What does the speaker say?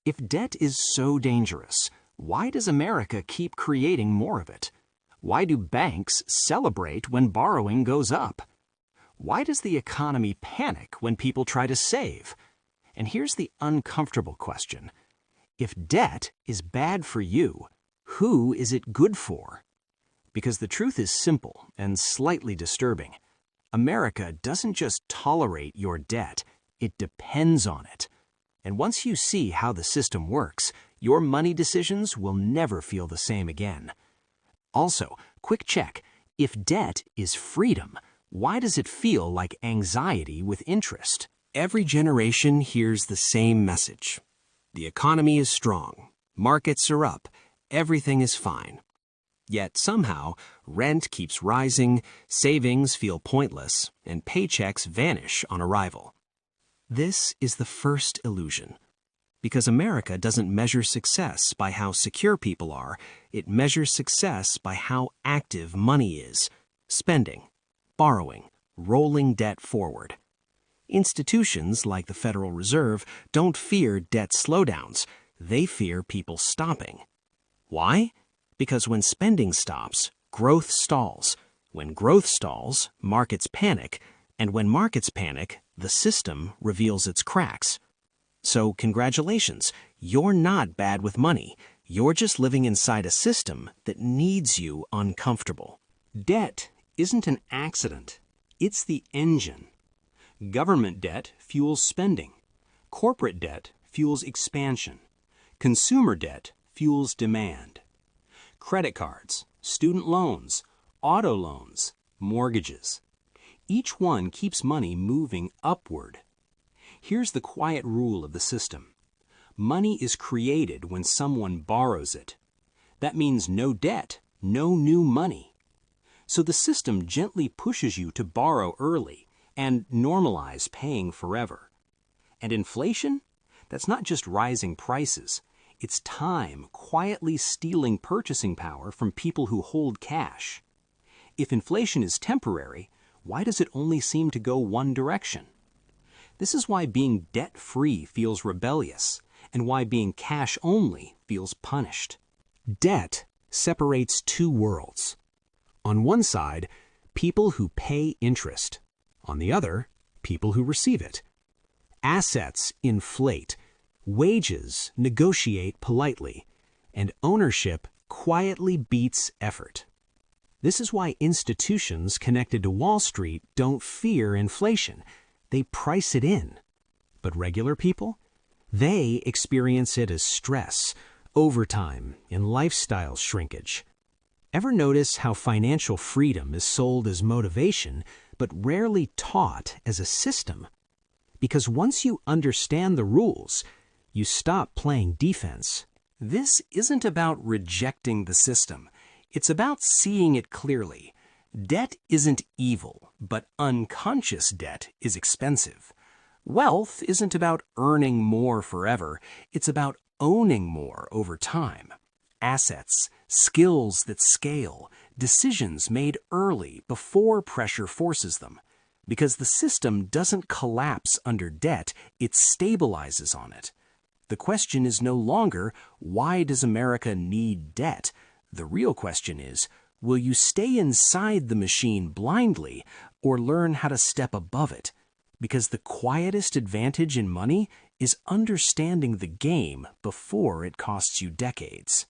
If debt is so dangerous, why does America keep creating more of it? Why do banks celebrate when borrowing goes up? Why does the economy panic when people try to save? And here's the uncomfortable question. If debt is bad for you, who is it good for? Because the truth is simple and slightly disturbing. America doesn't just tolerate your debt, it depends on it. And once you see how the system works, your money decisions will never feel the same again. Also, quick check. If debt is freedom, why does it feel like anxiety with interest? Every generation hears the same message. The economy is strong, markets are up, everything is fine. Yet somehow, rent keeps rising, savings feel pointless, and paychecks vanish on arrival. This is the first illusion. Because America doesn't measure success by how secure people are, it measures success by how active money is. Spending, borrowing, rolling debt forward. Institutions like the Federal Reserve don't fear debt slowdowns. They fear people stopping. Why? Because when spending stops, growth stalls. When growth stalls, markets panic. And when markets panic, the system reveals its cracks. So congratulations, you're not bad with money. You're just living inside a system that needs you uncomfortable. Debt isn't an accident. It's the engine. Government debt fuels spending. Corporate debt fuels expansion. Consumer debt fuels demand. Credit cards, student loans, auto loans, mortgages. Each one keeps money moving upward. Here's the quiet rule of the system. Money is created when someone borrows it. That means no debt, no new money. So the system gently pushes you to borrow early and normalize paying forever. And inflation? That's not just rising prices. It's time quietly stealing purchasing power from people who hold cash. If inflation is temporary, why does it only seem to go one direction? This is why being debt-free feels rebellious, and why being cash-only feels punished. Debt separates two worlds. On one side, people who pay interest. On the other, people who receive it. Assets inflate, wages negotiate politely, and ownership quietly beats effort. This is why institutions connected to Wall Street don't fear inflation. They price it in. But regular people? They experience it as stress, overtime, and lifestyle shrinkage. Ever notice how financial freedom is sold as motivation, but rarely taught as a system? Because once you understand the rules, you stop playing defense. This isn't about rejecting the system. It's about seeing it clearly. Debt isn't evil, but unconscious debt is expensive. Wealth isn't about earning more forever. It's about owning more over time. Assets, skills that scale, decisions made early before pressure forces them. Because the system doesn't collapse under debt, it stabilizes on it. The question is no longer, why does America need debt? The real question is, will you stay inside the machine blindly or learn how to step above it? Because the quietest advantage in money is understanding the game before it costs you decades.